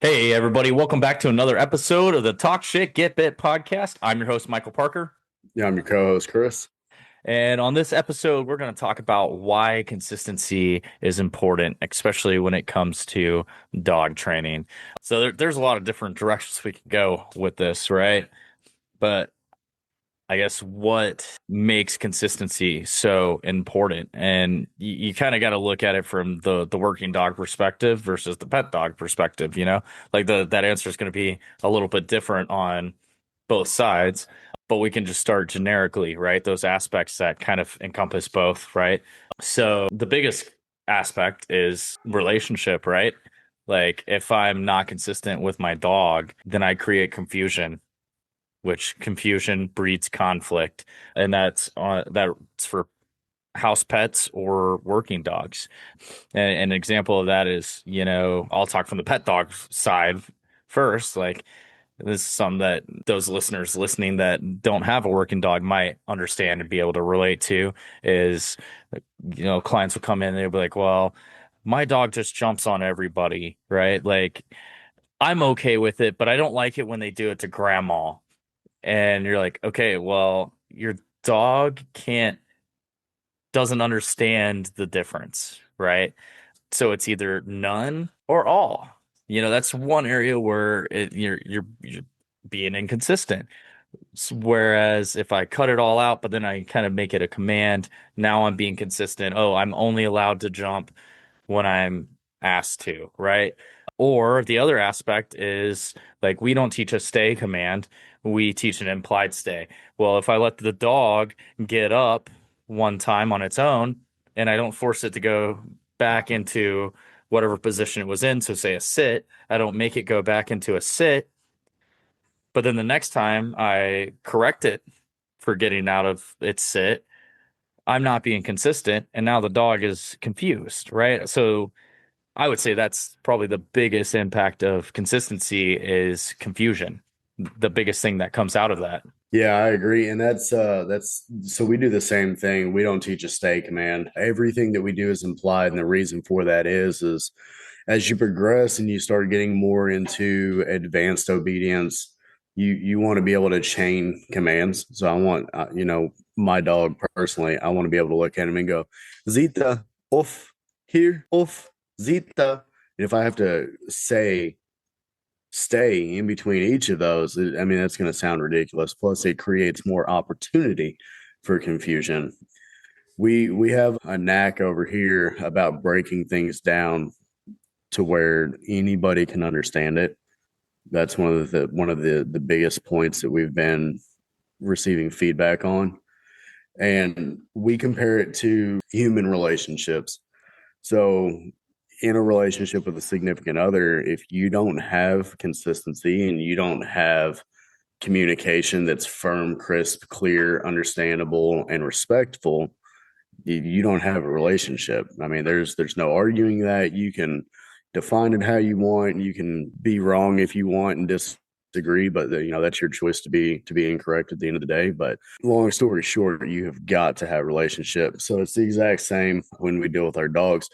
Hey, everybody, welcome back to another episode of the Talk Shit Get Bit podcast. I'm your host, Michael Parker. Yeah, I'm your co-host, Chris. And on this episode, we're going to talk about why consistency is important, especially when it comes to dog training. So there's a lot of different directions we can go with this, right? But I guess what makes consistency so important? And you kind of got to look at it from the working dog perspective versus the pet dog perspective, Like that answer is going to be a little bit different on both sides, but we can just start generically, right? Those aspects that kind of encompass both, right? So the biggest aspect is relationship, right? Like if I'm not consistent with my dog, then I create confusion, which confusion breeds conflict, and that's for house pets or working dogs. And an example of that is, I'll talk from the pet dog side first. Like this is something that those listeners listening that don't have a working dog might understand and be able to relate to is, clients will come in and they'll be like, well, my dog just jumps on everybody, right? Like I'm okay with it, but I don't like it when they do it to grandma. And you're like, okay, well, your dog doesn't understand the difference, right? So it's either none or all. That's one area where you're being inconsistent. Whereas if I cut it all out, but then I kind of make it a command, now I'm being consistent. Oh, I'm only allowed to jump when I'm asked to, right? Or the other aspect is like we don't teach a stay command, we teach an implied stay. Well, if I let the dog get up one time on its own and I don't force it to go back into whatever position it was in, so say a sit, I don't make it go back into a sit, but then the next time I correct it for getting out of its sit, I'm not being consistent, and now the dog is confused, right? So I would say that's probably the biggest impact of consistency is confusion. The biggest thing that comes out of that. Yeah, I agree. And that's so we do the same thing. We don't teach a stay command. Everything that we do is implied, and the reason for that is as you progress and you start getting more into advanced obedience, you want to be able to chain commands. So I want my dog personally, I want to be able to look at him and go, Zita, off, here, off, Zita. And if I have to say stay in between each of those, I mean, that's going to sound ridiculous. Plus, it creates more opportunity for confusion. We have a knack over here about breaking things down to where anybody can understand it. That's one of the biggest points that we've been receiving feedback on. And we compare it to human relationships. So in a relationship with a significant other, if you don't have consistency and you don't have communication that's firm, crisp, clear, understandable, and respectful, you don't have a relationship. I mean, there's no arguing that. You can define it how you want. You can be wrong if you want and disagree, but that's your choice to be incorrect at the end of the day. But long story short, you have got to have a relationship. So it's the exact same when we deal with our dogs.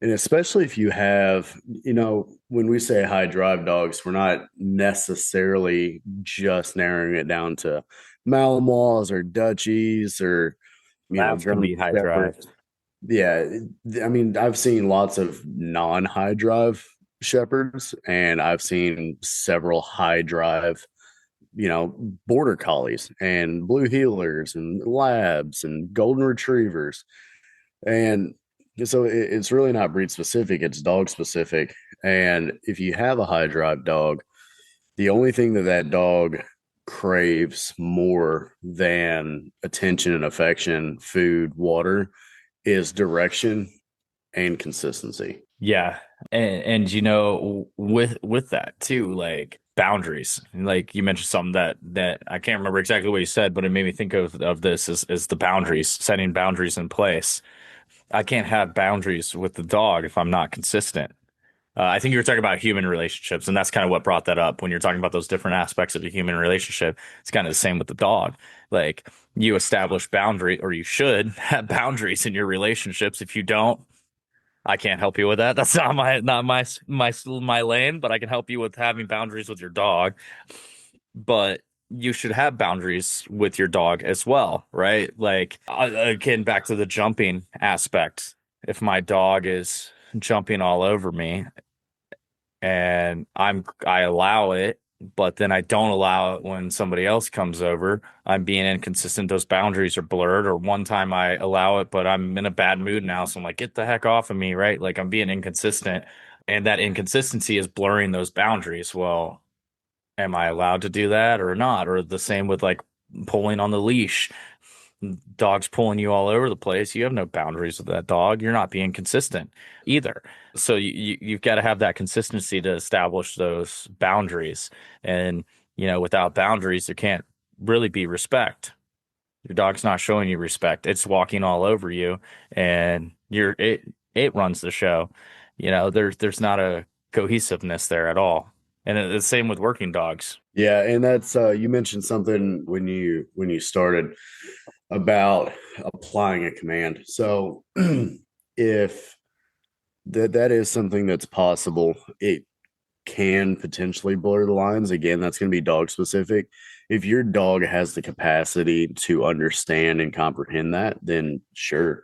And especially if you have, when we say high drive dogs, we're not necessarily just narrowing it down to Malinois or Dutchies or, Labs can German be high drive. Shepherds. Yeah. I mean, I've seen lots of non high drive Shepherds and I've seen several high drive, border collies and blue heelers and labs and golden retrievers. And so it's really not breed specific, it's dog specific. And if you have a high drive dog, the only thing that dog craves more than attention and affection, food, water, is direction and consistency. Yeah. And with that too, like boundaries. Like you mentioned something that I can't remember exactly what you said, but it made me think of this is the boundaries, setting boundaries in place. I can't have boundaries with the dog if I'm not consistent. I think you were talking about human relationships, and that's kind of what brought that up when you're talking about those different aspects of a human relationship. It's kind of the same with the dog. Like you establish boundary, or you should have boundaries in your relationships. If you don't, I can't help you with that. That's not my lane, but I can help you with having boundaries with your dog. But you should have boundaries with your dog as well, right? Like again, back to the jumping aspect. If my dog is jumping all over me and I allow it, but then I don't allow it when somebody else comes over, I'm being inconsistent. Those boundaries are blurred. Or one time I allow it, but I'm in a bad mood now, so I'm like, get the heck off of me, right? Like I'm being inconsistent, and that inconsistency is blurring those boundaries. Well, am I allowed to do that or not? Or the same with like pulling on the leash. Dog's pulling you all over the place. You have no boundaries with that dog. You're not being consistent either. So you've got to have that consistency to establish those boundaries. And, without boundaries, there can't really be respect. Your dog's not showing you respect. It's walking all over you, and it runs the show. There's not a cohesiveness there at all. And the same with working dogs. Yeah, and that's you mentioned something when you started about applying a command. So if that is something that's possible, it can potentially blur the lines. Again, that's going to be dog specific. If your dog has the capacity to understand and comprehend that, then sure.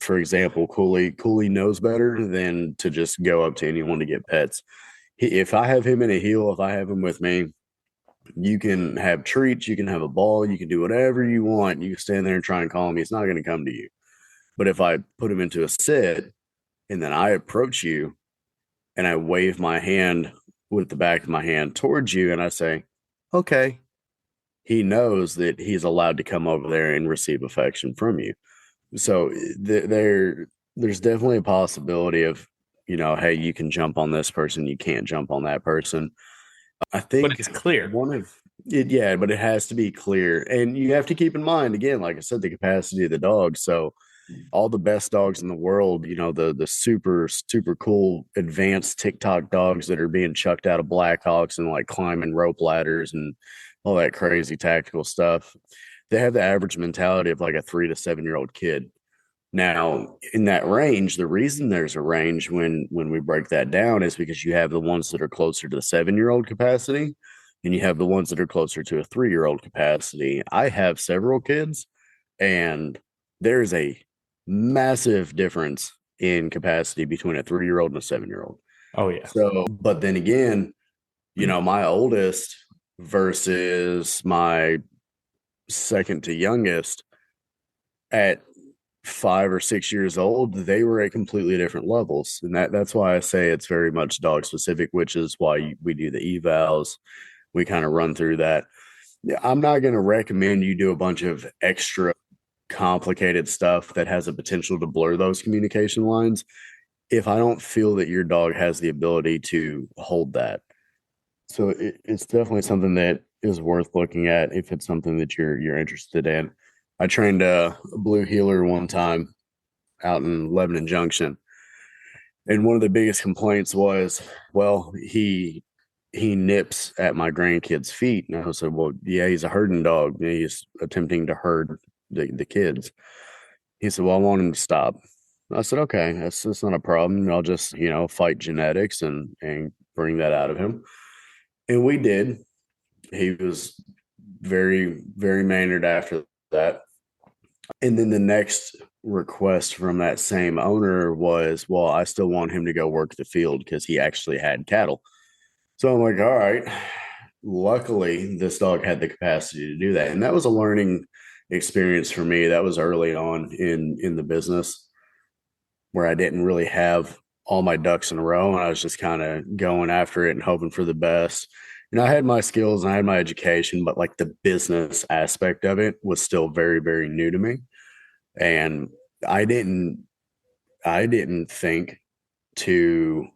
For example, Cooley knows better than to just go up to anyone to get pets. If I have him in a heel, if I have him with me, you can have treats, you can have a ball, you can do whatever you want. You can stand there and try and call him. He's not going to come to you. But if I put him into a sit and then I approach you and I wave my hand with the back of my hand towards you and I say, okay, he knows that he's allowed to come over there and receive affection from you. So there's definitely a possibility of, hey, you can jump on this person, you can't jump on that person. I But think it's clear. one of it, yeah, but it has to be clear. And you have to keep in mind, again, like I said, the capacity of the dog. So all the best dogs in the world, the super, super cool advanced TikTok dogs that are being chucked out of Blackhawks and like climbing rope ladders and all that crazy tactical stuff. They have the average mentality of like a 3 to 7 year old kid. Now, in that range, the reason there's a range when we break that down is because you have the ones that are closer to the 7 year old capacity, and you have the ones that are closer to a 3 year old capacity. I have several kids, and there's a massive difference in capacity between a 3 year old and a 7 year old. Oh yeah. So, but then again, my oldest versus my second to youngest at 5 or 6 years old, they were at completely different levels. And that's why I say it's very much dog specific, which is why we do the evals. We kind of run through that. I'm not going to recommend you do a bunch of extra complicated stuff that has a potential to blur those communication lines if I don't feel that your dog has the ability to hold that. So it's definitely something that is worth looking at if it's something that you're interested in. I trained a blue heeler one time out in Lebanon Junction, and one of the biggest complaints was, well, he nips at my grandkids' feet, and I said, well, yeah, he's a herding dog. He's attempting to herd the kids. He said, well, I want him to stop. I said, okay, that's not a problem. I'll just fight genetics and bring that out of him, and we did. He was very very mannered after that. And then the next request from that same owner was, well, I still want him to go work the field because he actually had cattle. So I'm like, all right. Luckily, this dog had the capacity to do that. And that was a learning experience for me. That was early on in the business where I didn't really have all my ducks in a row. And I was just kind of going after it and hoping for the best. I had my skills and I had my education, but like the business aspect of it was still very, very new to me. And I didn't I didn't think to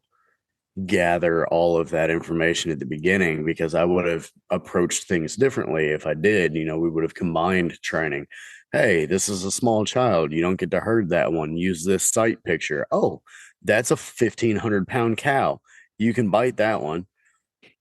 gather all of that information at the beginning because I would have approached things differently if I did. We would have combined training. Hey, this is a small child. You don't get to herd that one. Use this sight picture. Oh, that's a 1,500-pound cow. You can bite that one.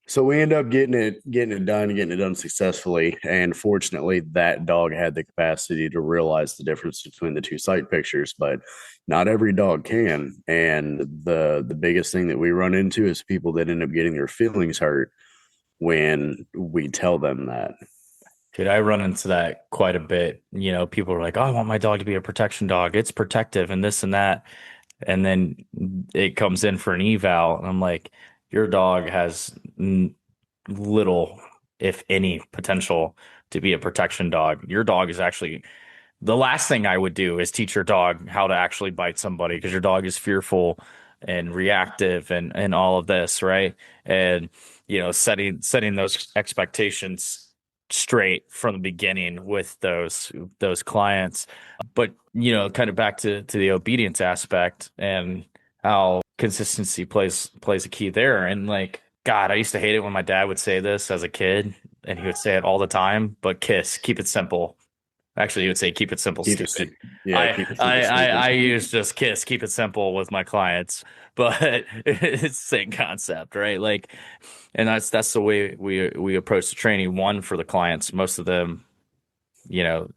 So we end up getting it done successfully. And fortunately, that dog had the capacity to realize the difference between the two sight pictures, but not every dog can. And the biggest thing that we run into is people that end up getting their feelings hurt when we tell them that. Dude, I run into that quite a bit. You know, people are like, "Oh, I want my dog to be a protection dog. It's protective and this and that." And then it comes in for an eval, and I'm like, "Your dog has little, if any, potential to be a protection dog. Your dog is actually the last thing I would do is teach your dog how to actually bite somebody because your dog is fearful and reactive and all of this, right? And you know, setting those expectations straight from the beginning with those clients. But you know, kind of back to the obedience aspect and how consistency plays a key there. And like, God, I used to hate it when my dad would say this as a kid, and he would say it all the time, but kiss, keep it simple. Actually, you would say keep it simple, Keep it, stupid. yeah, I keep it simple, I I, stupid. I use just kiss, keep it simple with my clients, but it's the same concept, right? Like, and that's the way we approach the training. One for the clients, most of them, you know,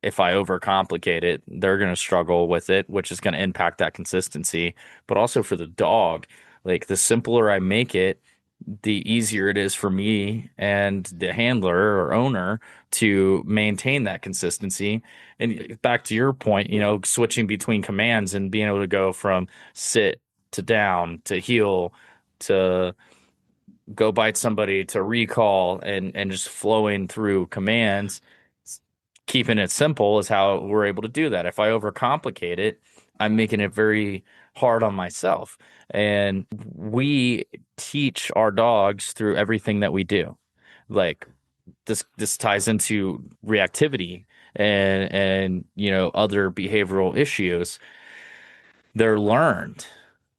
if I overcomplicate it, they're going to struggle with it, which is going to impact that consistency. But also for the dog, like the simpler I make it, the easier it is for me and the handler or owner to maintain that consistency. And back to your point, you know, switching between commands and being able to go from sit to down to heel to go bite somebody to recall and just flowing through commands, keeping it simple is how we're able to do that. If I overcomplicate it, I'm making it very hard on myself. And we teach our dogs through everything that we do. Like this ties into reactivity and you know other behavioral issues. They're learned.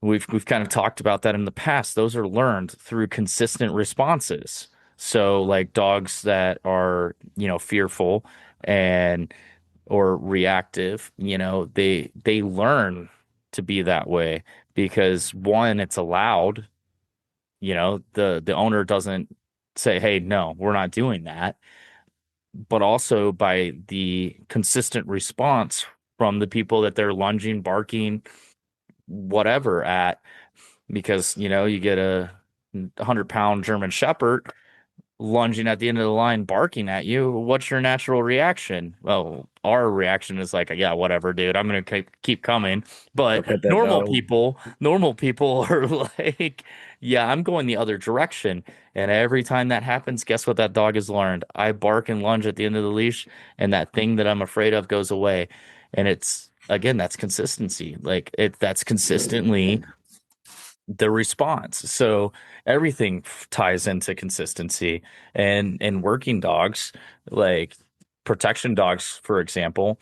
We've kind of talked about that in the past. Those are learned through consistent responses. So like dogs that are, you know, fearful and or reactive, you know, they learn to be that way because one, it's allowed, you know, the owner doesn't say, "Hey, no, we're not doing that." But also by the consistent response from the people that they're lunging, barking, whatever at, because you know you get a 100-pound German Shepherd lunging at the end of the line, barking at you. What's your natural reaction? Well, our reaction is like, yeah, whatever, dude. I'm gonna keep coming. Go But pet that dog. normal people are like, yeah, I'm going the other direction. And every time that happens, guess what that dog has learned? I bark and lunge at the end of the leash, and that thing that I'm afraid of goes away. And it's again, that's consistency. Like that's consistently the response. So everything ties into consistency and working dogs, like protection dogs, for example.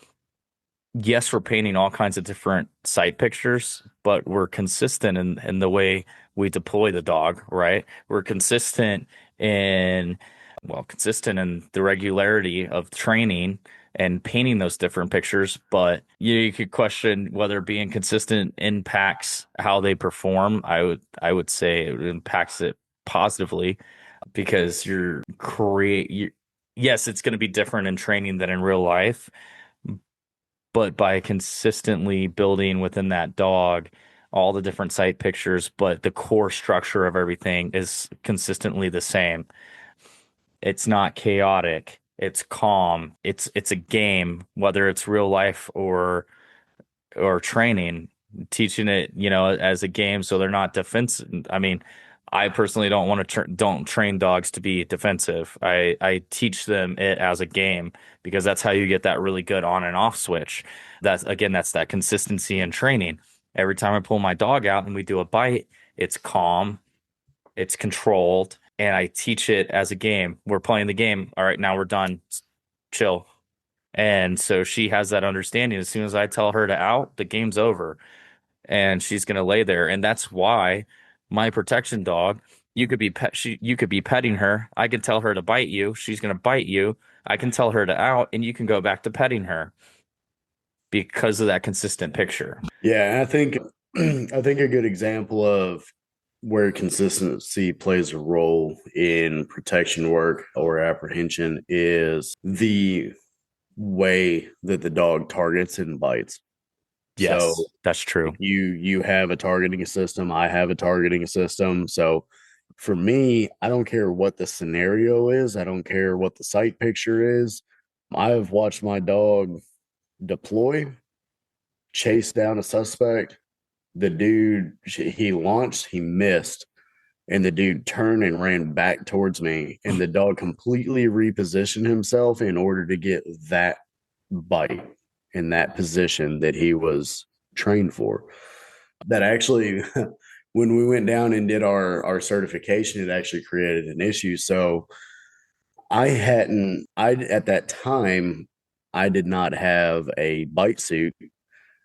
Yes, we're painting all kinds of different sight pictures, but we're consistent in the way we deploy the dog, right? We're consistent in the regularity of training and painting those different pictures. But you could question whether being consistent impacts how they perform. I would say it impacts it positively because yes, it's going to be different in training than in real life, but by consistently building within that dog all the different sight pictures, but the core structure of everything is consistently the same. It's not chaotic. It's calm. It's a game, whether it's real life or training, teaching it, you know, as a game so they're not defensive. I mean, I personally don't want to don't train dogs to be defensive. I teach them it as a game because that's how you get that really good on and off switch. That's that consistency in training. Every time I pull my dog out and we do a bite, it's calm, it's controlled, and I teach it as a game. We're playing the game. All right, now we're done. Chill. And so she has that understanding. As soon as I tell her to out, the game's over and she's going to lay there. And that's why my protection dog, you could be petting her. I can tell her to bite you. She's going to bite you. I can tell her to out and you can go back to petting her because of that consistent picture. Yeah, and I think I think a good example of where consistency plays a role in protection work or apprehension is the way that the dog targets and bites. So Yes, that's like true. you have a targeting system, I have a targeting system. So for me, I don't care what the scenario is, I don't care what the sight picture is. I have watched my dog deploy, chase down a suspect. The dude, he launched, he missed, and the dude turned and ran back towards me. And the dog completely repositioned himself in order to get that bite in that position that he was trained for. That actually, when we went down and did our certification, it actually created an issue. So I at that time, I did not have a bite suit,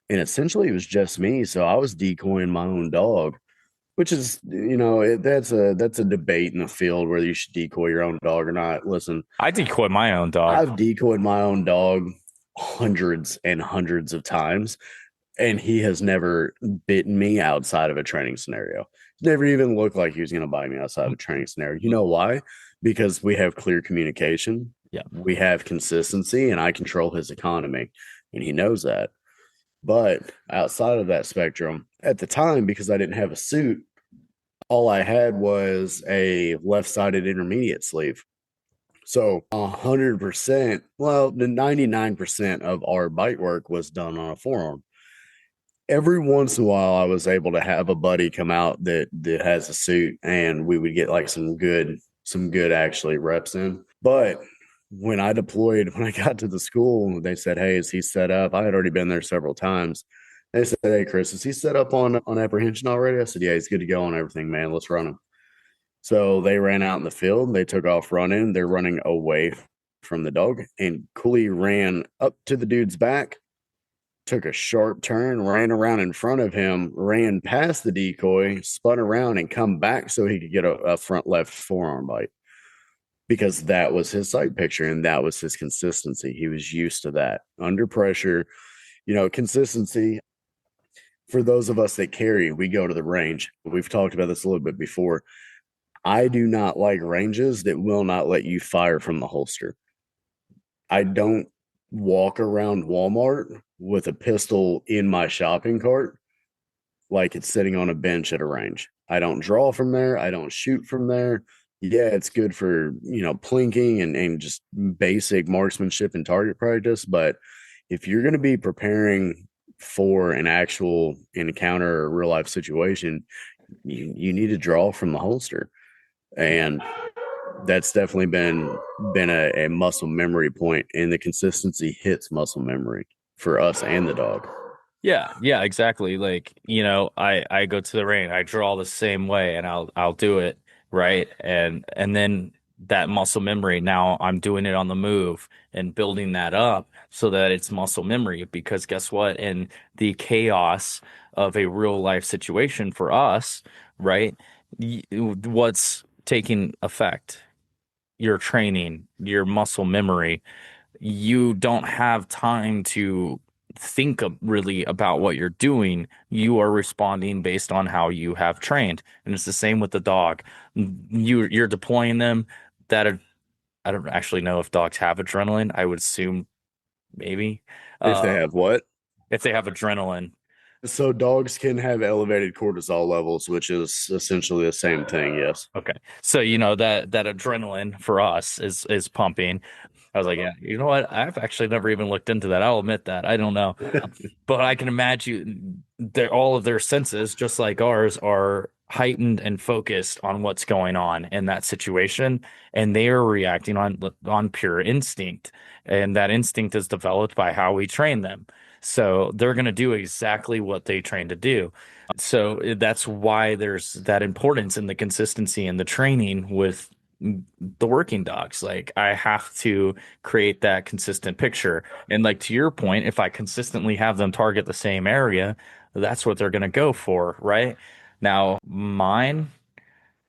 and essentially it was just me. So I was decoying my own dog, which is, that's a debate in the field whether you should decoy your own dog or not. Listen, I decoy my own dog. I've decoyed my own dog hundreds and hundreds of times, and he has never bitten me outside of a training scenario. Never even looked like he was going to bite me outside of a training scenario. You know why? Because we have clear communication, Yeah. we have consistency, and I control his economy, and he knows that. But outside of that spectrum, at the time, because I didn't have a suit, all I had was a left-sided intermediate sleeve. So 100%, well, the 99% of our bite work was done on a forearm. Every once in a while, I was able to have a buddy come out that has a suit, and we would get like some good actually reps in. But when I deployed, when I got to the school, they said, "Hey, is he set up?" I had already been there several times. They said, "Hey, Chris, is he set up on apprehension already?" I said, "Yeah, he's good to go on everything, man. Let's run him." So they ran out in the field. They took off running. They're running away from the dog, and Cooley ran up to the dude's back, took a sharp turn, ran around in front of him, ran past the decoy, spun around, and come back so he could get a front left forearm bite, because that was his sight picture and that was his consistency. He was used to that under pressure. Consistency for those of us that carry, we go to the range. We've talked about this a little bit before. I do not like ranges that will not let you fire from the holster. I don't walk around Walmart with a pistol in my shopping cart like it's sitting on a bench at a range. I don't draw from there. I don't shoot from there. Yeah, it's good for, plinking and just basic marksmanship and target practice. But if you're going to be preparing for an actual encounter or real life situation, you need to draw from the holster. And that's definitely been a muscle memory point, and the consistency hits muscle memory for us and the dog. Yeah, yeah, exactly. Like, I go to the range, I draw the same way and I'll do it, right? And then that muscle memory, now I'm doing it on the move and building that up so that it's muscle memory because guess what? In the chaos of a real life situation for us, right? What's taking effect? Your training, your muscle memory. You don't have time to really about what you're doing. You are responding based on how you have trained. And it's the same with the dog. You're deploying them that are, I don't actually know if dogs have adrenaline. I would assume maybe. If they Uh, have what? if they have adrenaline. So dogs can have elevated cortisol levels, which is essentially the same thing. Yes. Okay. So that adrenaline for us is pumping. I was like, yeah, you know what? I've actually never even looked into that. I'll admit that. I don't know. But I can imagine all of their senses, just like ours, are heightened and focused on what's going on in that situation, and they are reacting on pure instinct. And that instinct is developed by how we train them. So they're going to do exactly what they train to do. So that's why there's that importance in the consistency and the training with the working dogs. Like I have to create that consistent picture. And like to your point, if I consistently have them target the same area, that's what they're going to go for, right? Now, mine,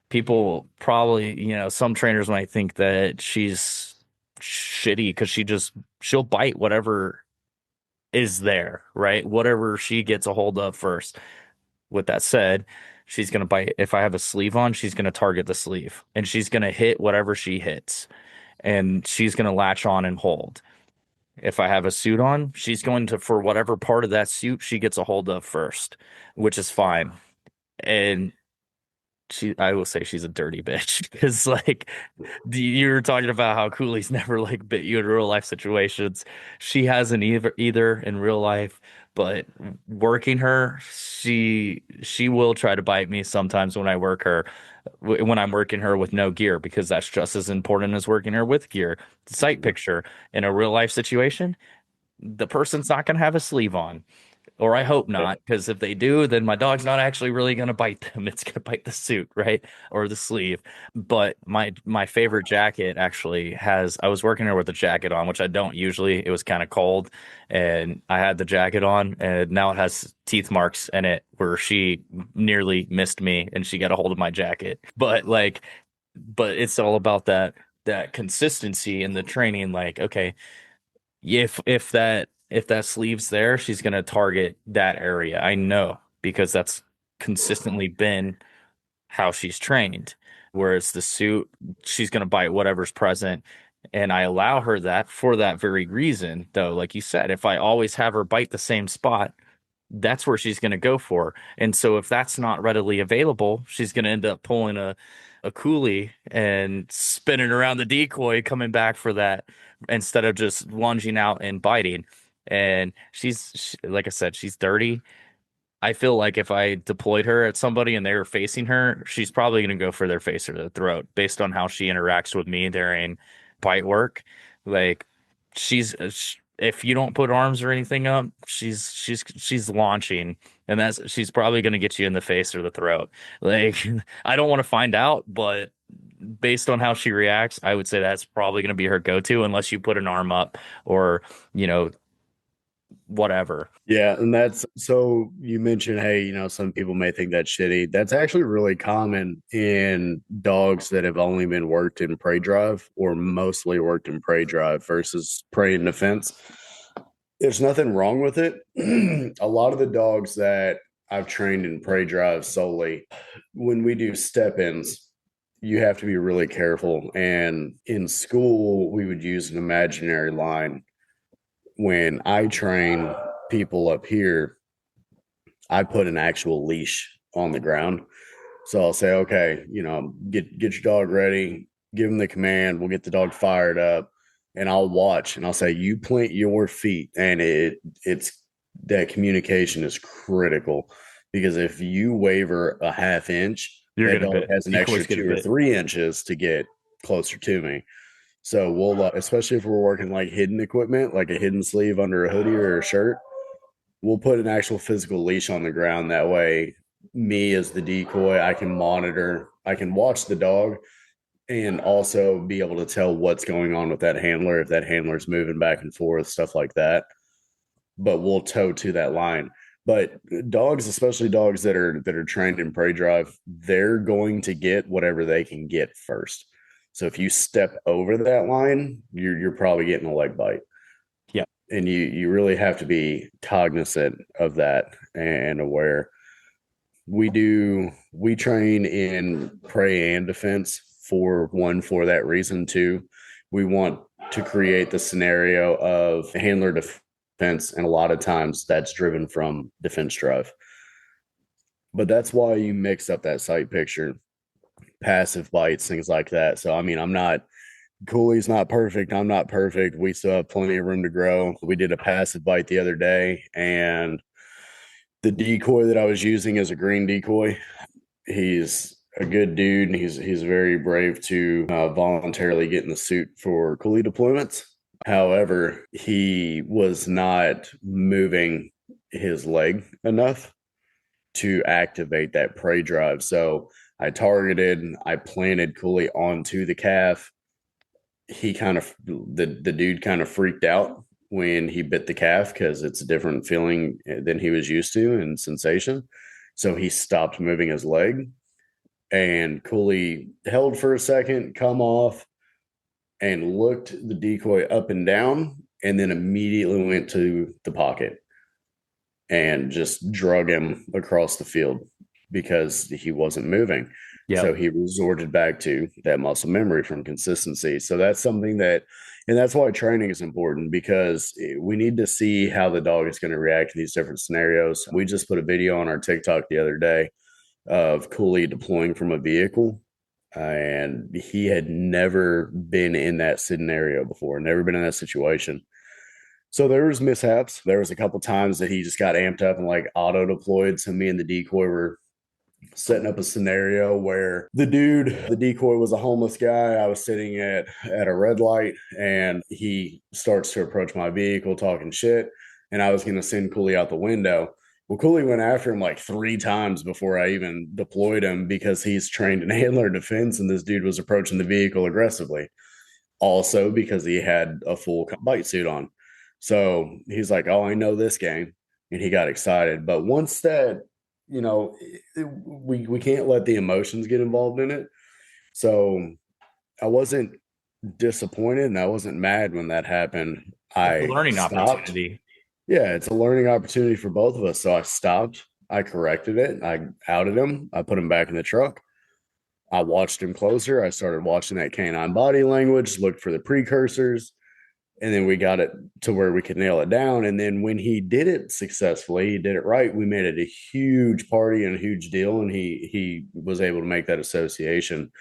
people probably, some trainers might think that she's shitty because she'll bite whatever is there, right? Whatever she gets a hold of first. With that said, she's going to bite. If I have a sleeve on, she's going to target the sleeve and she's going to hit whatever she hits and she's going to latch on and hold. If I have a suit on, she's going to, for whatever part of that suit she gets a hold of first, which is fine. And I will say she's a dirty bitch because like you were talking about how Cooley's never like bit you in real life situations. She hasn't either in real life, but working her, she will try to bite me sometimes when I work her when I'm working her with no gear because that's just as important as working her with gear. The sight picture in a real life situation, the person's not going to have a sleeve on. Or I hope Yeah. not, because if they do, then my dog's not actually really going to bite them. It's going to bite the suit, right? Or the sleeve. But my favorite jacket actually has, I was working there with a jacket on, which I don't usually. It was kind of cold, and I had the jacket on, and now it has teeth marks in it where she nearly missed me and she got a hold of my jacket. But it's all about that consistency in the training. Like, okay, if that sleeve's there, she's gonna target that area. I know because that's consistently been how she's trained. Whereas the suit, she's gonna bite whatever's present. And I allow her that for that very reason, though, like you said, if I always have her bite the same spot, that's where she's going to go for. And so if that's not readily available, she's going to end up pulling a coolie and spinning around the decoy coming back for that instead of just lunging out and biting. And like I said, she's dirty. I feel like if I deployed her at somebody and they were facing her, she's probably going to go for their face or their throat based on how she interacts with me during bite work. Like if you don't put arms or anything up, she's launching, and she's probably going to get you in the face or the throat. Like I don't want to find out, but based on how she reacts, I would say that's probably going to be her go-to unless you put an arm up or, you know, whatever. Yeah, and that's so you mentioned, hey, some people may think that's shitty. That's actually really common in dogs that have only been worked in prey drive or mostly worked in prey drive versus prey and defense. There's nothing wrong with it. A lot of the dogs that I've trained in prey drive solely, when we do step ins, you have to be really careful. And in school, we would use an imaginary line. When I train people up here, I put an actual leash on the ground. So I'll say, okay, get your dog ready, give him the command, we'll get the dog fired up, and I'll watch and I'll say, you plant your feet, and it's that communication is critical because if you waver a half inch, You're that gonna dog bit. has an extra Decoys get a 2 or 3 inches to get closer to me. So we'll, especially if we're working like hidden equipment, like a hidden sleeve under a hoodie or a shirt, we'll put an actual physical leash on the ground. That way, me as the decoy, I can monitor, I can watch the dog and also be able to tell what's going on with that handler, if that handler's moving back and forth, stuff like that. But we'll tow to that line. But dogs, especially dogs that are trained in prey drive, they're going to get whatever they can get first. So if you step over that line, you're probably getting a leg bite, Yeah. and you really have to be cognizant of that and aware. We train in prey and defense for that reason too. We want to create the scenario of handler defense, and a lot of times that's driven from defense drive. But that's why you mix up that sight picture, passive bites, things like that. So I mean, I'm not Cooley's not perfect. I'm not perfect. We still have plenty of room to grow. We did a passive bite the other day, and the decoy that I was using is a green decoy. He's a good dude, and he's very brave to voluntarily get in the suit for Cooley deployments. However, he was not moving his leg enough to activate that prey drive. So I planted Cooley onto the calf. The dude kind of freaked out when he bit the calf because it's a different feeling than he was used to and sensation. So he stopped moving his leg, and Cooley held for a second, come off, and looked the decoy up and down, and then immediately went to the pocket and just drug him across the field. because he wasn't moving. So Yep. he resorted back to that muscle memory from consistency. So that's something that, and that's why training is important because we need to see how the dog is going to react to these different scenarios. We just put a video on our TikTok the other day of Cooley deploying from a vehicle. And he had never been in that scenario before, never been in that situation. So there was mishaps. There was a couple times that he just got amped up and like auto deployed. So me and the decoy were setting up a scenario where the decoy was a homeless guy. I was sitting at a red light and he starts to approach my vehicle talking shit. And I was going to send Cooley out the window. Well, Cooley went after him like 3 times before I even deployed him because he's trained in handler defense and this dude was approaching the vehicle aggressively. Also, because he had a full bite suit on. So he's like, "Oh, I know this game." And he got excited. But once that, we can't let the emotions get involved in it. So I wasn't disappointed and I wasn't mad when that happened. It's a I learning stopped. opportunity. Yeah, it's a learning opportunity for both of us. So I stopped. I corrected it. I outed him. I put him back in the truck. I watched him closer. I started watching that canine body language, looked for the precursors, and then we got it to where we could nail it down. And then when he did it successfully, he did it right. We made it a huge party and a huge deal, and he was able to make that association.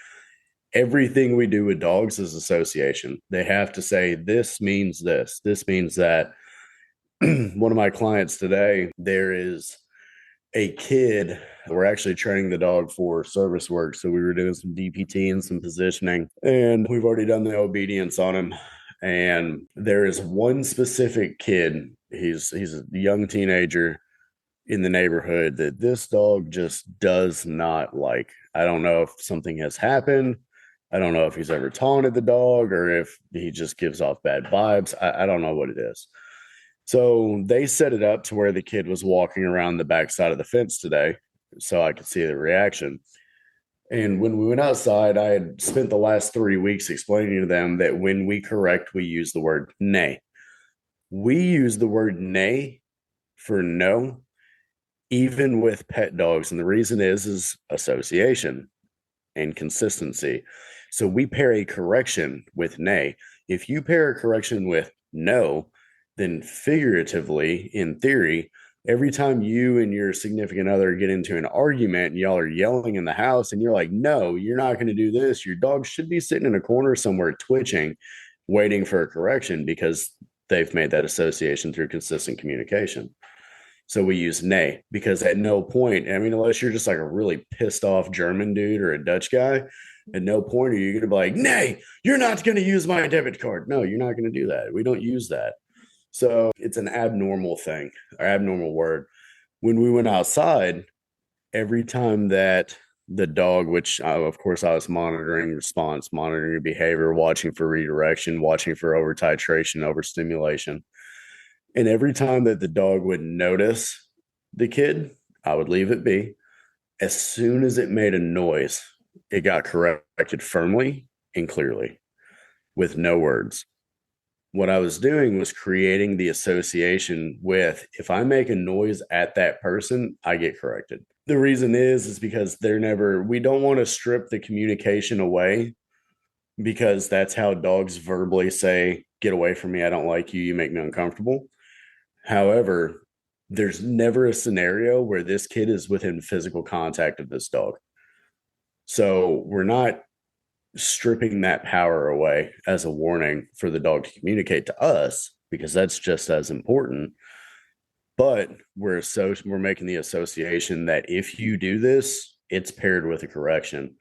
Everything we do with dogs is association. They have to say this means this. This means that. One of my clients today, there is a kid. We're actually training the dog for service work. So we were doing some DPT and some positioning, and we've already done the obedience on him. And there is one specific kid, he's a young teenager in the neighborhood that this dog just does not like. I don't know if something has happened. I don't know if he's ever taunted the dog or if he just gives off bad vibes. I don't know what it is. So they set it up to where the kid was walking around the backside of the fence today so I could see the reaction. And when we went outside, I had spent the last 3 weeks explaining to them that when we correct, we use the word nay. We use the word nay for no, even with pet dogs. And the reason is association and consistency. So we pair a correction with nay. If you pair a correction with no, then figuratively, in theory, every time you and your significant other get into an argument and y'all are yelling in the house and you're like, no, you're not going to do this, your dog should be sitting in a corner somewhere twitching, waiting for a correction because they've made that association through consistent communication. So we use nay because at no point, I mean, unless you're just like a really pissed off German dude or a Dutch guy, at no point are you going to be like, nay, you're not going to use my debit card. No, you're not going to do that. We don't use that. So it's an abnormal thing, or abnormal word. When we went outside, every time that the dog, which of course I was monitoring response, monitoring behavior, watching for redirection, watching for over titration, overstimulation. And every time that the dog would notice the kid, I would leave it be. As soon as it made a noise, it got corrected firmly and clearly with no words. What I was doing was creating the association with if I make a noise at that person, I get corrected. The reason is because we don't want to strip the communication away because that's how dogs verbally say, get away from me. I don't like you. You make me uncomfortable. However, there's never a scenario where this kid is within physical contact of this dog. So we're not stripping that power away as a warning for the dog to communicate to us because that's just as important. But we're making the association that if you do this, it's paired with a correction.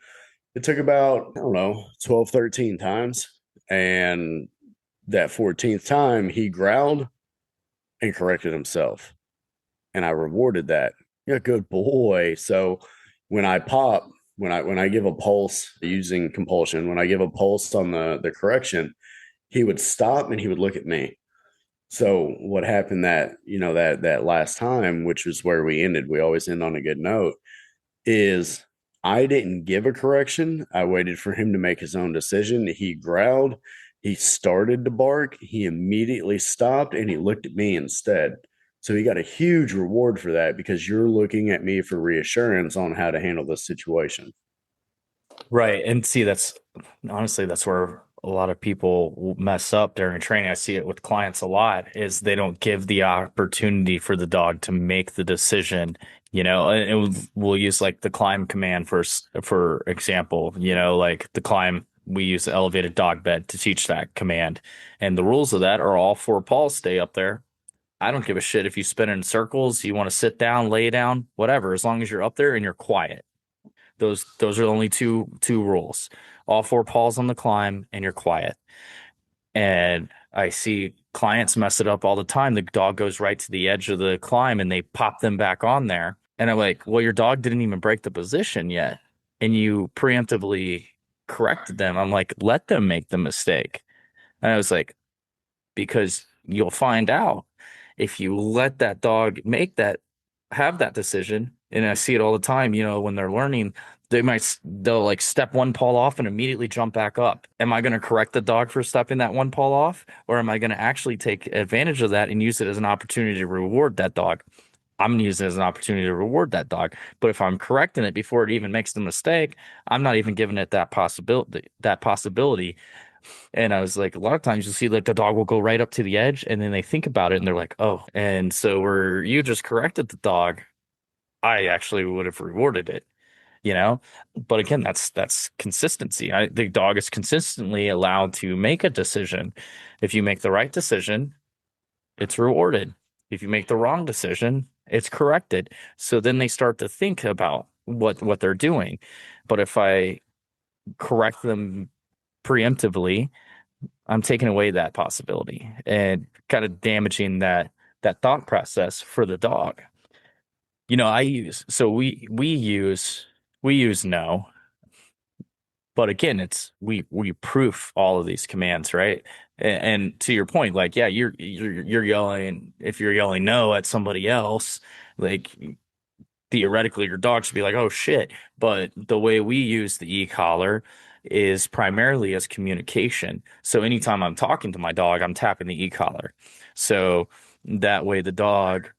It took about, I don't know, 12, 13 times. And that 14th time, he growled and corrected himself. And I rewarded that. Yeah, good boy. So when I pop, when I give a pulse using compulsion, when I give a pulse on the correction, he would stop and he would look at me. So what happened that last time, which was where we ended, we always end on a good note, is I didn't give a correction. I waited for him to make his own decision. He growled, he started to bark, he immediately stopped and he looked at me instead. So he got a huge reward for that because you're looking at me for reassurance on how to handle this situation. Right. And see, that's honestly, that's where a lot of people mess up during training. I see it with clients a lot is they don't give the opportunity for the dog to make the decision. We'll use like the climb command for example, like the climb, we use the elevated dog bed to teach that command. And the rules of that are all four paws stay up there. I don't give a shit if you spin in circles, you want to sit down, lay down, whatever, as long as you're up there and you're quiet. Those are the only two rules. All four paws on the climb and you're quiet. And I see clients mess it up all the time. The dog goes right to the edge of the climb and they pop them back on there. And I'm like, well, your dog didn't even break the position yet. And you preemptively corrected them. I'm like, let them make the mistake. And I was like, because you'll find out if you let that dog have that decision. And I see it all the time, when they're learning, they'll like step one paw off and immediately jump back up. Am I going to correct the dog for stepping that one paw off? Or am I going to actually take advantage of that and use it as an opportunity to reward that dog? I'm going to use it as an opportunity to reward that dog. But if I'm correcting it before it even makes the mistake, I'm not even giving it that possibility. And I was like, a lot of times you'll see like the dog will go right up to the edge and then they think about it and they're like, oh. And so where you just corrected the dog, I actually would have rewarded it, you know? But again, that's consistency. The dog is consistently allowed to make a decision. If you make the right decision, it's rewarded. If you make the wrong decision, it's corrected. So then they start to think about what they're doing. But if I correct them preemptively, I'm taking away that possibility and kind of damaging that thought process for the dog. I use so we use no, but again, it's we proof all of these commands, right? And to your point, like yeah, you're yelling if you're yelling no at somebody else, like theoretically your dog should be like, oh shit. But the way we use the e-collar is primarily as communication. So anytime I'm talking to my dog, I'm tapping the e-collar. So that way the dog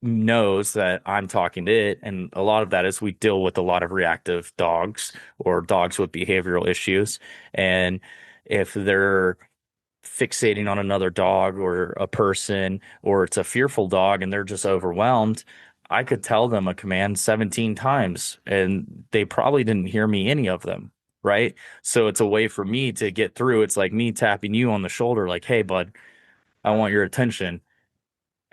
knows that I'm talking to it. And a lot of that is we deal with a lot of reactive dogs or dogs with behavioral issues. And if they're fixating on another dog or a person, or it's a fearful dog and they're just overwhelmed, I could tell them a command 17 times and they probably didn't hear me any of them. Right. So it's a way for me to get through. It's like me tapping you on the shoulder, like, hey, bud, I want your attention.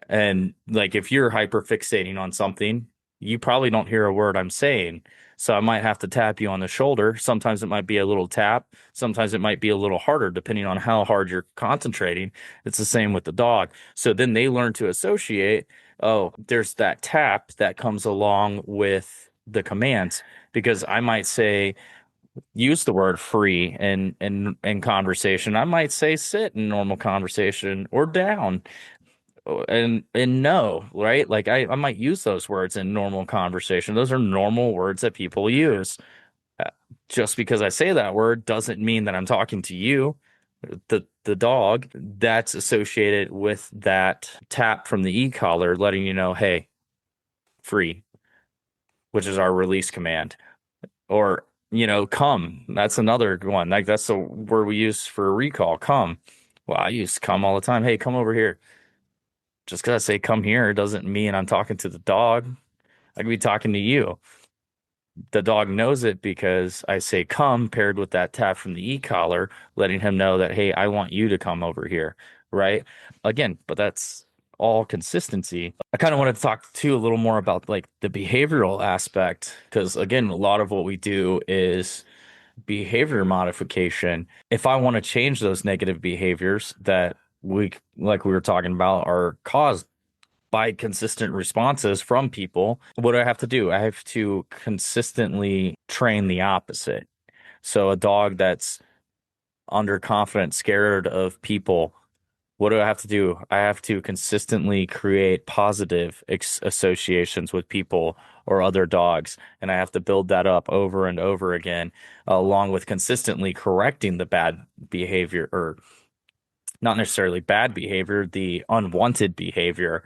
And like if you're hyper fixating on something, you probably don't hear a word I'm saying. So I might have to tap you on the shoulder. Sometimes it might be a little tap. Sometimes it might be a little harder, depending on how hard you're concentrating. It's the same with the dog. So then they learn to associate, oh, there's that tap that comes along with the commands. Because I might say, use the word free in conversation. I might say sit in normal conversation or down and no, right? Like I might use those words in normal conversation. Those are normal words that people use. Uh, Just because I say that word doesn't mean that I'm talking to you, the dog. That's associated with that tap from the e-collar, letting you know, hey, free, which is our release command. Or, come. That's another one. Like that's the word we use for recall, come. Well, I use come all the time. Hey, come over here. Just because I say come here doesn't mean I'm talking to the dog. I could be talking to you. The dog knows it because I say come paired with that tap from the e-collar, letting him know that, hey, I want you to come over here. Right. Again, but that's all consistency. I kind of wanted to talk too a little more about like the behavioral aspect, because again, a lot of what we do is behavior modification. If I want to change those negative behaviors that like we were talking about, are caused by consistent responses from people, what do I have to do? I have to consistently train the opposite. So a dog that's underconfident, scared of people, what do I have to do? I have to consistently create positive associations with people or other dogs, and I have to build that up over and over again, along with consistently correcting the bad behavior, or not necessarily bad behavior, the unwanted behavior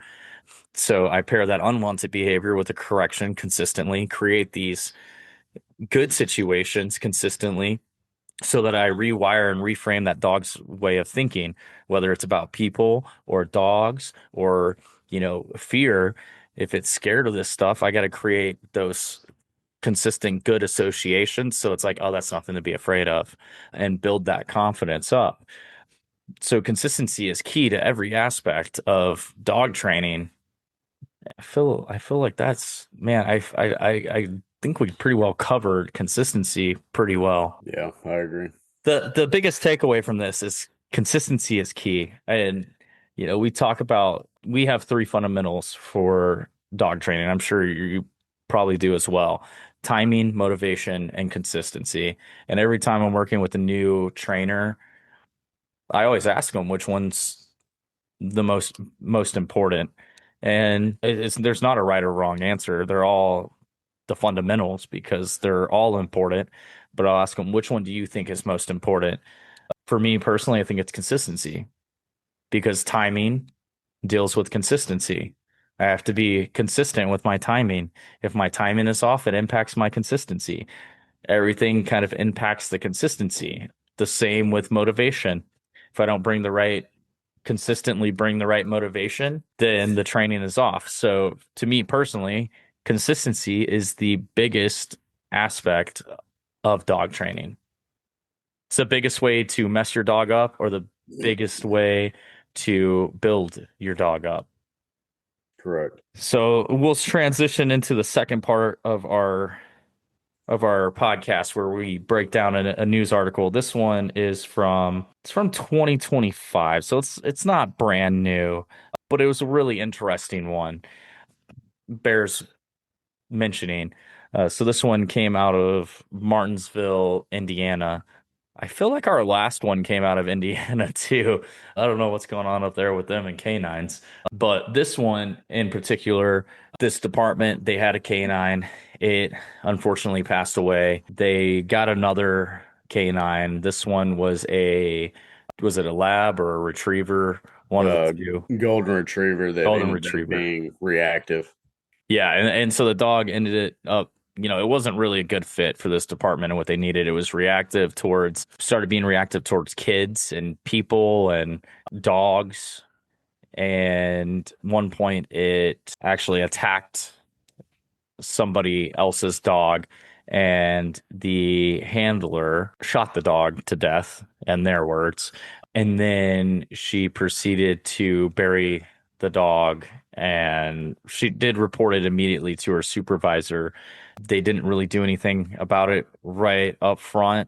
So I pair that unwanted behavior with a correction consistently, create these good situations consistently so that I rewire and reframe that dog's way of thinking, whether it's about people or dogs or, fear. If it's scared of this stuff, I got to create those consistent good associations. So it's like, oh, that's nothing to be afraid of, and build that confidence up. So consistency is key to every aspect of dog training. I feel like that's, man, I think we pretty well covered consistency pretty well. Yeah, I agree. The biggest takeaway from this is consistency is key. And we have three fundamentals for dog training. I'm sure you probably do as well. Timing, motivation, and consistency. And every time I'm working with a new trainer, I always ask them which one's the most important. And there's not a right or wrong answer. They're all the fundamentals because they're all important. But I'll ask them, which one do you think is most important? For me personally, I think it's consistency because timing deals with consistency. I have to be consistent with my timing. If my timing is off, it impacts my consistency. Everything kind of impacts the consistency. The same with motivation. If I don't consistently bring the right motivation, then the training is off. So to me personally, consistency is the biggest aspect of dog training. It's the biggest way to mess your dog up or the biggest way to build your dog up. Correct. So we'll transition into the second part of our podcast where we break down a news article. This one is from 2025, so it's not brand new, but it was a really interesting one. Bears mentioning. So this one came out of Martinsville, Indiana. I feel like our last one came out of Indiana too. I don't know what's going on up there with them and canines, but this one in particular, this department, they had a canine. It unfortunately passed away. They got another canine. This one was it a lab or a retriever? One of the Uh, two. Golden retriever that Golden ended up retriever. being reactive. Yeah, and so the dog ended it up, it wasn't really a good fit for this department and what they needed. It was started being reactive towards kids and people and dogs. And one point it actually attacked somebody else's dog, and the handler shot the dog to death, in their words. And then she proceeded to bury the dog, and she did report it immediately to her supervisor. They didn't really do anything about it right up front.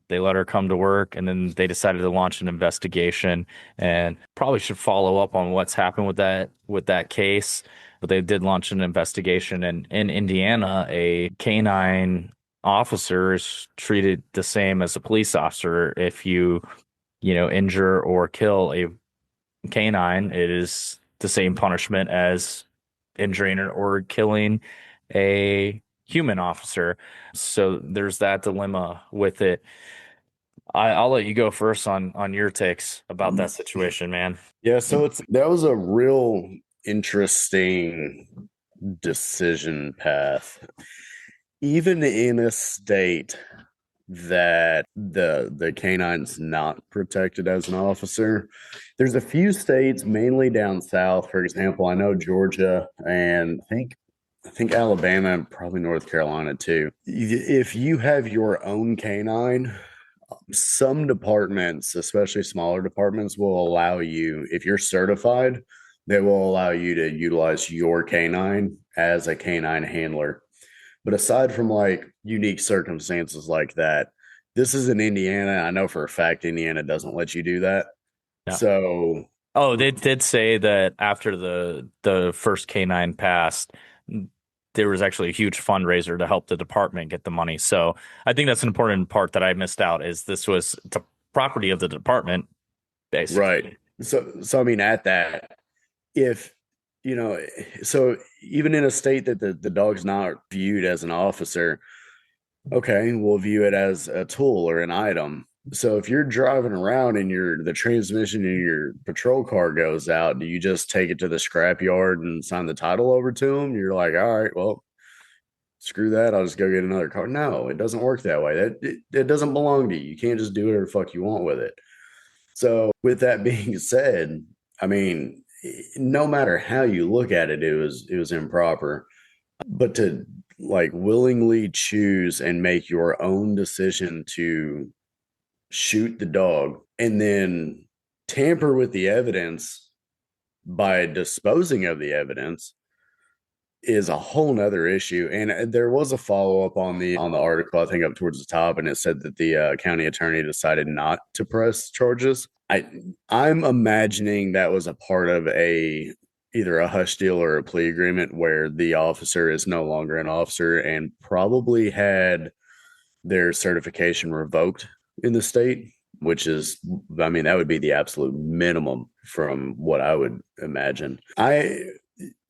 They let her come to work, and then they decided to launch an investigation, and probably should follow up on what's happened with that case. But they did launch an investigation, and in Indiana, a canine officer is treated the same as a police officer. If you injure or kill a canine, it is the same punishment as injuring or killing a human officer. So there's that dilemma with it. I'll let you go first on your takes about that situation, man. Yeah, so that was a real interesting decision path. Even in a state that the canine's not protected as an officer, there's a few states, mainly down south. For example, I know Georgia and I think Alabama and probably North Carolina too. If you have your own canine, some departments, especially smaller departments, will allow you, if you're certified, they will allow you to utilize your canine as a canine handler. But aside from like unique circumstances like that, this is in Indiana. I know for a fact Indiana doesn't let you do that. Yeah. So, Oh, they did say that after the first canine passed, there was actually a huge fundraiser to help the department get the money. So I think that's an important part that I missed out is this was the property of the department, right. basically. So I mean, at that, if you know, so even in a state that the dog's not viewed as an officer, okay, we'll view it as a tool or an item. So if you're driving around and the transmission in your patrol car goes out, do you just take it to the scrapyard and sign the title over to them? You're like, all right, well, screw that. I'll just go get another car. No, it doesn't work that way. It doesn't belong to you. You can't just do whatever the fuck you want with it. So with that being said, I mean, no matter how you look at it, it was improper. But to like willingly choose and make your own decision to shoot the dog and then tamper with the evidence by disposing of the evidence is a whole nother issue. And there was a follow up on the article, I think up towards the top, and it said that the county attorney decided not to press charges. I'm imagining that was a part of a either a hush deal or a plea agreement where the officer is no longer an officer and probably had their certification revoked in the state, which is, I mean, that would be the absolute minimum from what I would imagine.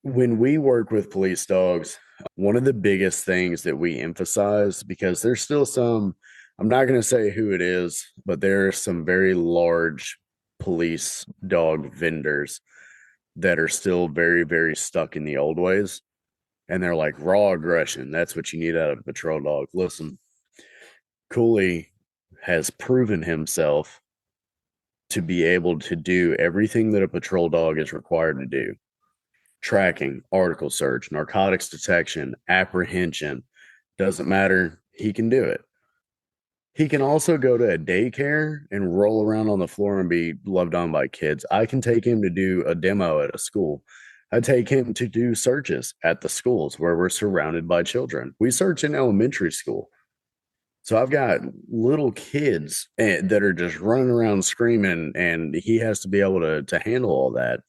When we work with police dogs, one of the biggest things that we emphasize, because there's still some, I'm not going to say who it is, but there are some very large police dog vendors that are still very, very stuck in the old ways. And they're like, raw aggression. That's what you need out of a patrol dog. Listen, Cooley has proven himself to be able to do everything that a patrol dog is required to do: tracking, article search, narcotics detection, apprehension. Doesn't matter. He can do it. He can also go to a daycare and roll around on the floor and be loved on by kids. I can take him to do a demo at a school. I take him to do searches at the schools where we're surrounded by children. We search in elementary school. So I've got little kids that are just running around screaming, and he has to be able to handle all that.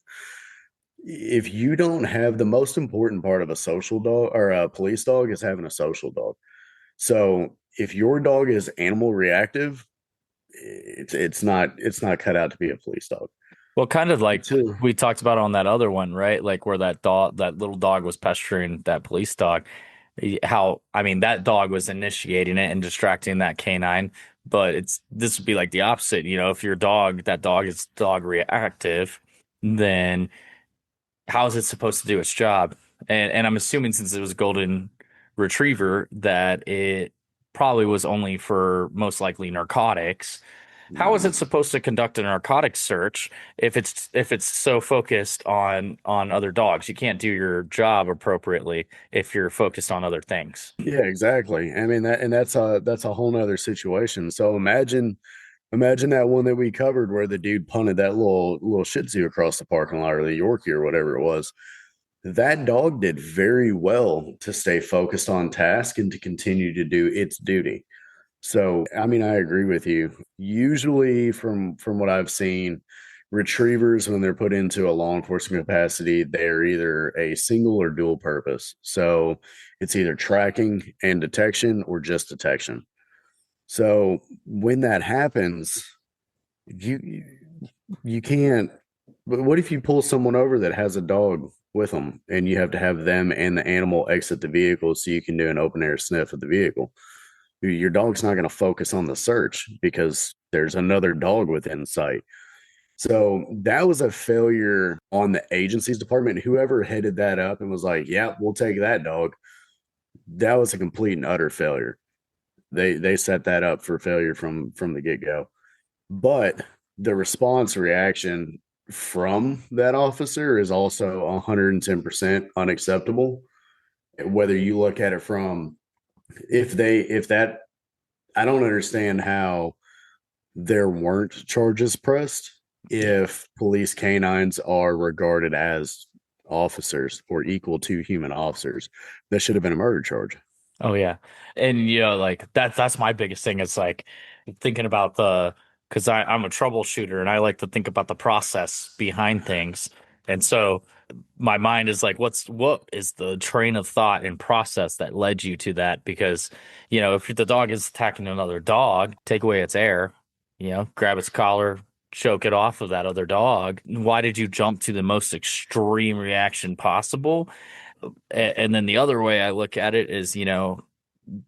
If you don't have, the most important part of a social dog or a police dog is having a social dog. So if your dog is animal reactive, it's not cut out to be a police dog. Well, kind of like Too. we talked about on that other one, right? Like where that little dog was pestering that police dog. How, I mean, that dog was initiating it and distracting that canine, but this would be like the opposite. If that dog is dog reactive, then how is it supposed to do its job? And I'm assuming since it was a golden retriever that it probably was only for most likely narcotics. How is it supposed to conduct a narcotics search if it's so focused on other dogs? You can't do your job appropriately if you're focused on other things. Yeah, exactly. I mean that's a whole nother situation. So imagine that one that we covered where the dude punted that little Shih Tzu across the parking lot, or the Yorkie or whatever it was. That dog did very well to stay focused on task and to continue to do its duty. So, I mean, I agree with you. Usually, from what I've seen, retrievers, when they're put into a law enforcement capacity, they're either a single or dual purpose. So it's either tracking and detection or just detection. So when that happens, you you can't. But what if you pull someone over that has a dog with them, and you have to have them and the animal exit the vehicle so you can do an open air sniff of the vehicle? Your dog's not going to focus on the search because there's another dog within sight. So that was a failure on the agency's department. Whoever headed that up and was like, "Yeah, we'll take that dog," that was a complete and utter failure. They set that up for failure from the get go. But the response reaction from that officer is also 110% unacceptable. Whether you look at it from, if that, I don't understand how there weren't charges pressed if police canines are regarded as officers or equal to human officers. That should have been a murder charge. Oh yeah. And like that's my biggest thing. It's like thinking about because I'm a troubleshooter and I like to think about the process behind things. And so my mind is like, what is the train of thought and process that led you to that? Because, if the dog is attacking another dog, take away its air, grab its collar, choke it off of that other dog. Why did you jump to the most extreme reaction possible? And then the other way I look at it is,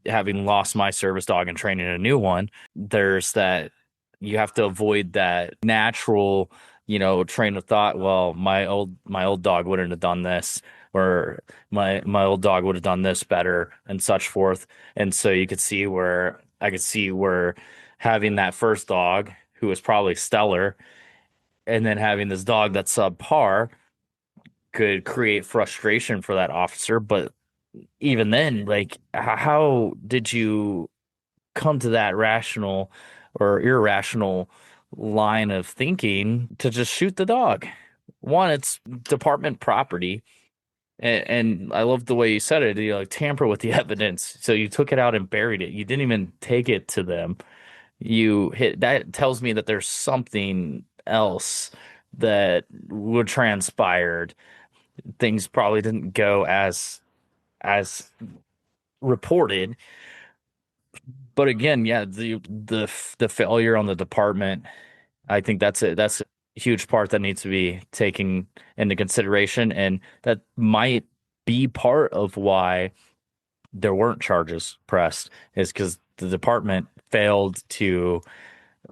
having lost my service dog and training a new one, there's that. you have to avoid that natural, train of thought. Well, my old dog wouldn't have done this, or my old dog would have done this better, and such forth. And so I could see where having that first dog who was probably stellar, and then having this dog that's subpar could create frustration for that officer. But even then, like, how did you come to that rational or irrational line of thinking to just shoot the dog? One, it's department property. And I love the way you said it, like tamper with the evidence. So you took it out and buried it. You didn't even take it to them. You hit that tells me that there's something else that would transpired. Things probably didn't go as reported. But again, yeah, the failure on the department, I think that's a huge part that needs to be taken into consideration, and that might be part of why there weren't charges pressed, is because the department failed to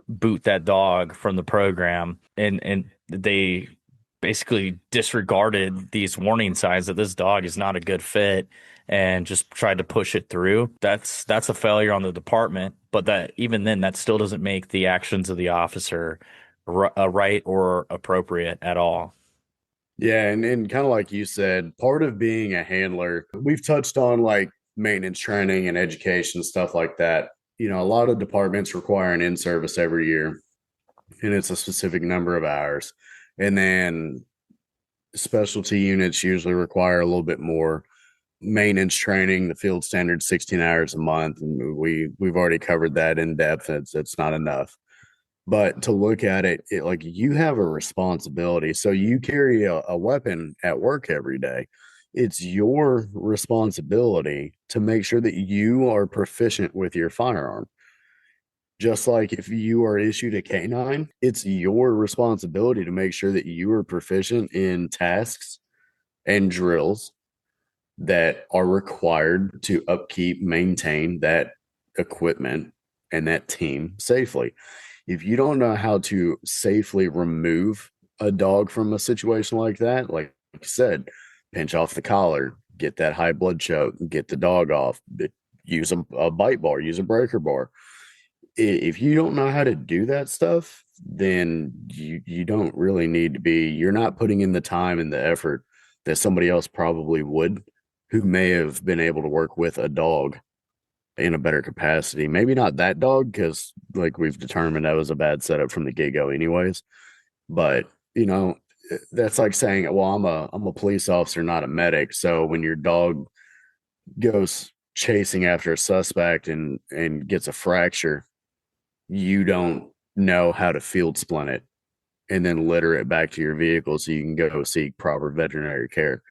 boot that dog from the program, and they basically disregarded these warning signs that this dog is not a good fit and just tried to push it through. That's a failure on the department, but that even then that still doesn't make the actions of the officer right or appropriate at all. Yeah, and kind of like you said, part of being a handler, we've touched on like maintenance training and education, stuff like that. A lot of departments require an in-service every year, and it's a specific number of hours. And then specialty units usually require a little bit more maintenance training. The field standard 16 hours a month, and we've already covered that in depth. It's not enough. But to look at it, like you have a responsibility. So you carry a weapon at work every day. It's your responsibility to make sure that you are proficient with your firearm. Just like if you are issued a canine, it's your responsibility to make sure that you are proficient in tasks and drills that are required to upkeep, maintain that equipment and that team safely. If you don't know how to safely remove a dog from a situation like that, like you said, pinch off the collar, get that high blood choke, get the dog off, use a bite bar, use a breaker bar. If you don't know how to do that stuff, then you don't really need to be, you're not putting in the time and the effort that somebody else probably would, who may have been able to work with a dog in a better capacity. Maybe not that dog, because like we've determined that was a bad setup from the get-go anyways. But that's like saying, well, I'm a police officer, not a medic. So when your dog goes chasing after a suspect and gets a fracture, you don't know how to field splint it and then litter it back to your vehicle so you can go seek proper veterinary care.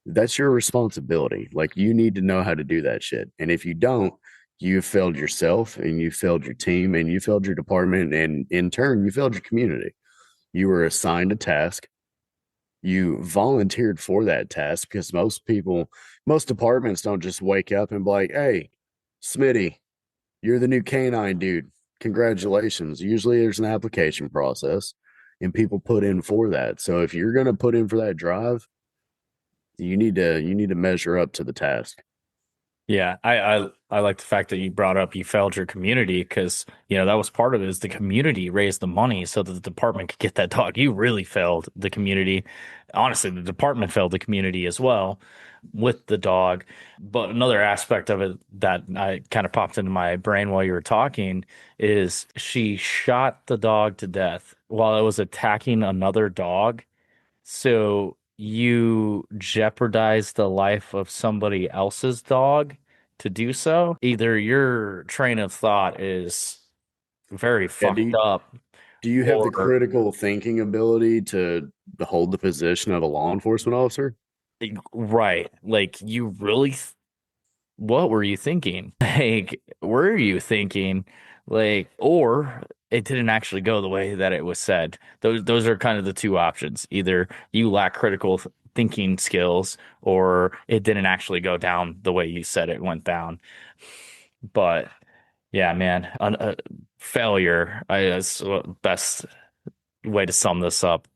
That's your responsibility. Like you need to know how to do that shit. And if you don't, you failed yourself and you failed your team and you failed your department. And in turn, you failed your community. You were assigned a task. You volunteered for that task, because most departments don't just wake up and be like, hey, Smitty, you're the new canine dude. Congratulations. Usually there's an application process and people put in for that. So if you're going to put in for that drive, you need to measure up to the task. Yeah, I like the fact that you brought up you failed your community, because that was part of it, is the community raised the money so that the department could get that dog. You really failed the community. Honestly, the department failed the community as well with the dog. But another aspect of it that I kind of popped into my brain while you were talking is she shot the dog to death while it was attacking another dog. So you jeopardize the life of somebody else's dog to do so. Either your train of thought is very Yeah. fucked up, Do you have the or critical thinking ability to hold the position of a law enforcement officer? right, like you really, what were you thinking? Like, were you thinking, like, or it didn't actually go the way that it was said? Those are kind of the two options. Either you lack critical thinking skills, or it didn't actually go down the way you said it went down. But yeah, man, failure. That's the best way to sum this up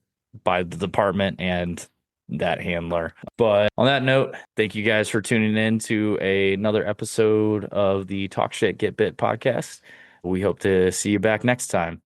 by the department and that handler. But on that note, thank you guys for tuning in to another episode of the Talk Shit Get Bit podcast. We hope to see you back next time.